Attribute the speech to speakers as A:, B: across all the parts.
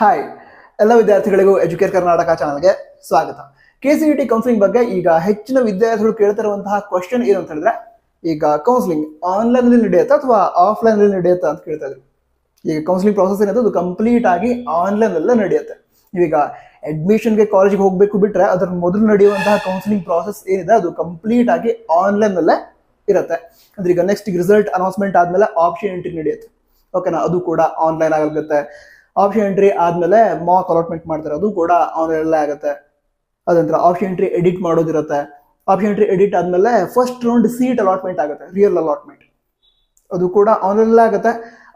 A: Hi ಎಲ್ಲ ವಿದ್ಯಾರ್ಥಿಗಳಿಗೂ educate Karnataka ಚಾನಲ್ಗೆ ಸ್ವಾಗತ. KCET ಕೌನ್ಸಿಲಿಂಗ್ ಬಗ್ಗೆ ಈಗ ಹೆಚ್ಚಿನ ವಿದ್ಯಾರ್ಥಿಗಳು ಕೇಳ್ತಿರುವಂತಹ ಕ್ವಶನ್ ಏನು ಅಂತ ಹೇಳಿದ್ರೆ, ಈಗ ಕೌನ್ಸಿಲಿಂಗ್ ಆನ್ಲೈನ್ ಅಲ್ಲಿ ನಡೆಯುತ್ತಾ ಅಥವಾ ಆಫ್ಲೈನ್ ಅಲ್ಲಿ ನಡೆಯುತ್ತಾ ಅಂತ ಕೇಳ್ತಾ ಇದ್ರು. ಈಗ ಕೌನ್ಸಿಲಿಂಗ್ ಪ್ರಾಸೆಸ್ ಏನಿದೆ ಅದು ಕಂಪ್ಲೀಟ್ ಆಗಿ ಆನ್ಲೈನ್ ಅಲ್ಲೇ ನಡೆಯುತ್ತೆ. ನೀವೀಗ ಅಡ್ಮಿಷನ್ಗೆ ಕಾಲೇಜಿಗೆ ಹೋಗ್ಬೇಕು ಬಿಟ್ರೆ ಅದರ ಮೊದಲು ನಡೆಯುವಂತಹ ಕೌನ್ಸಿಲಿಂಗ್ ಪ್ರಾಸೆಸ್ ಏನಿದೆ ಅದು ಕಂಪ್ಲೀಟ್ ಆಗಿ ಆನ್ಲೈನ್ ಅಲ್ಲೇ ಇರುತ್ತೆ. ಅಂದ್ರೆ ಈಗ ನೆಕ್ಸ್ಟ್ ರಿಸಲ್ಟ್ ಅನೌನ್ಸ್ಮೆಂಟ್ ಆದ್ಮೇಲೆ ಆಪ್ಷನ್ ಎಂಟ್ರಿ ನಡೆಯುತ್ತೆ. ಓಕೆನಾ, ಅದು ಕೂಡ ಆನ್ಲೈನ್ ಆಗುತ್ತೆ. ಆಪ್ಷನ್ ಎಂಟ್ರಿ ಆದ್ಮೇಲೆ ಮಾಕ್ ಅಲಾಟ್ಮೆಂಟ್ ಮಾಡ್ತಾರೆ, ಅದು ಕೂಡ ಆನ್ಲೈನ್ ಅಲ್ಲೇ ಆಗುತ್ತೆ. ಅದಂತರ ಆಪ್ಷನ್ ಎಂಟ್ರಿ ಎಡಿಟ್ ಮಾಡೋದಿರುತ್ತೆ. ಆಪ್ಷನ್ ಎಂಟ್ರಿ ಎಡಿಟ್ ಆದ್ಮೇಲೆ ಫಸ್ಟ್ ರೌಂಡ್ ಸೀಟ್ ಅಲಾಟ್ಮೆಂಟ್ ಆಗುತ್ತೆ, ರಿಯಲ್ ಅಲಾಟ್ಮೆಂಟ್, ಅದು ಕೂಡ ಆನ್ಲೈನ್ ಅಲ್ಲೇ ಆಗುತ್ತೆ.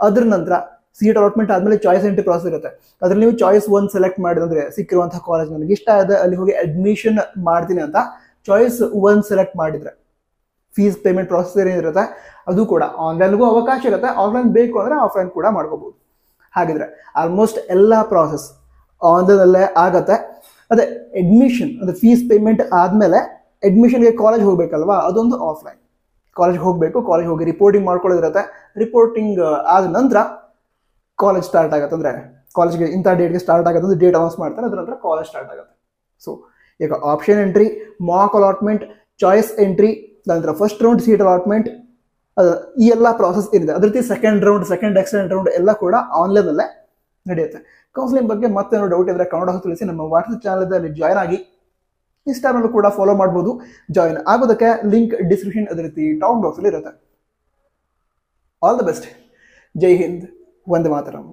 A: ಅದ್ರ ನಂತರ ಸೀಟ್ ಅಲಾಟ್ಮೆಂಟ್ ಆದ್ಮೇಲೆ ಚಾಯ್ಸ್ ಎಂಟ್ರಿ ಪ್ರಾಸೆಸ್ ಇರುತ್ತೆ. ಅದ್ರಲ್ಲಿ ನೀವು ಚಾಯ್ಸ್ 1 ಸೆಲೆಕ್ಟ್ ಮಾಡಿದ್ರೆ ಸಿಕ್ಕಿರುವಂತಹ ಕಾಲೇಜ್ ನನಗೆ ಇಷ್ಟ ಇದೆ, ಅಲ್ಲಿ ಹೋಗಿ ಅಡ್ಮಿಷನ್ ಮಾಡ್ತೀನಿ ಅಂತ ಚಾಯ್ಸ್ 1 ಸೆಲೆಕ್ಟ್ ಮಾಡಿದ್ರೆ ಫೀಸ್ ಪೇಮೆಂಟ್ ಪ್ರಾಸೆಸ್ ಏನಿರುತ್ತೆ ಅದು ಕೂಡ ಆನ್ಲೈನ್ಗೂ ಅವಕಾಶ ಇರುತ್ತೆ. ಆಫ್ಲೈನ್ ಬೇಕು ಅಂದ್ರೆ ಆಫ್ಲೈನ್ ಕೂಡ ಮಾಡ್ಕೋಬಹುದು. ಹಾಗಿದ್ರೆ ಆಲ್ಮೋಸ್ಟ್ ಎಲ್ಲ ಪ್ರಾಸೆಸ್ ಆನ್ಲೈನ್ ಅಲ್ಲೇ ಆಗತ್ತೆ. ಅದೇ ಅಡ್ಮಿಷನ್ ಅಂದ್ರೆ ಫೀಸ್ ಪೇಮೆಂಟ್ ಆದ್ಮೇಲೆ ಅಡ್ಮಿಷನ್ಗೆ ಕಾಲೇಜ್ ಹೋಗ್ಬೇಕಲ್ವಾ, ಅದೊಂದು ಆಫ್ಲೈನ್. ಕಾಲೇಜ್ ಹೋಗ್ಬೇಕು, ಕಾಲೇಜ್ ಹೋಗಿ ರಿಪೋರ್ಟಿಂಗ್ ಮಾಡ್ಕೊಳ್ಳೋದಿರುತ್ತೆ. ರಿಪೋರ್ಟಿಂಗ್ ಆದ ನಂತರ ಕಾಲೇಜ್ ಸ್ಟಾರ್ಟ್ ಆಗುತ್ತೆ. ಅಂದ್ರೆ ಕಾಲೇಜ್ಗೆ ಇಂಥ ಡೇಟ್ಗೆ ಸ್ಟಾರ್ಟ್ ಆಗುತ್ತೆ ಅಂದ್ರೆ ಡೇಟ್ ಅನೌನ್ಸ್ ಮಾಡ್ತಾರೆ, ಅದ್ರ ನಂತರ ಕಾಲೇಜ್ ಸ್ಟಾರ್ಟ್ ಆಗುತ್ತೆ. ಸೊ ಈಗ option entry, Mach allotment, choice entry, ನಂತರ ಫಸ್ಟ್ ರೌಂಡ್ ಸೀಟ್ ಅಲಾಟ್ಮೆಂಟ್, ಈ ಎಲ್ಲ ಪ್ರಾಸೆಸ್ ಏನಿದೆ ಅದ್ರ ಜೊತೆ second round, second extend round ಎಲ್ಲ ಕೂಡ ಆನ್ಲೈನ್ ಅಲ್ಲೇ ನಡೆಯುತ್ತೆ. ಕೌನ್ಸಿಲಿಂಗ್ ಬಗ್ಗೆ ಮತ್ತೇನೋ ಡೌಟ್ ಇದ್ರೆ ಕನ್ನಡ ತಿಳಿಸಿ, ನಮ್ಮ ವಾಟ್ಸಪ್ ಚಾನಲ್ ಜಾಯ್ನ್ ಆಗಿ. ಇನ್ಸ್ಟಾಗ್ರಾಮ್ ಕೂಡ ಫಾಲೋ ಮಾಡ್ಬೋದು. ಜಾಯ್ನ್ ಆಗೋದಕ್ಕೆ ಲಿಂಕ್ ಡಿಸ್ಕ್ರಿಪ್ಷನ್ ಅದೇ ರೀತಿ ಟಾಪ್ ಬಾಕ್ಸ್ ಅಲ್ಲಿ ಇರುತ್ತೆ. All the best. Jai Hind, Vande Mataram.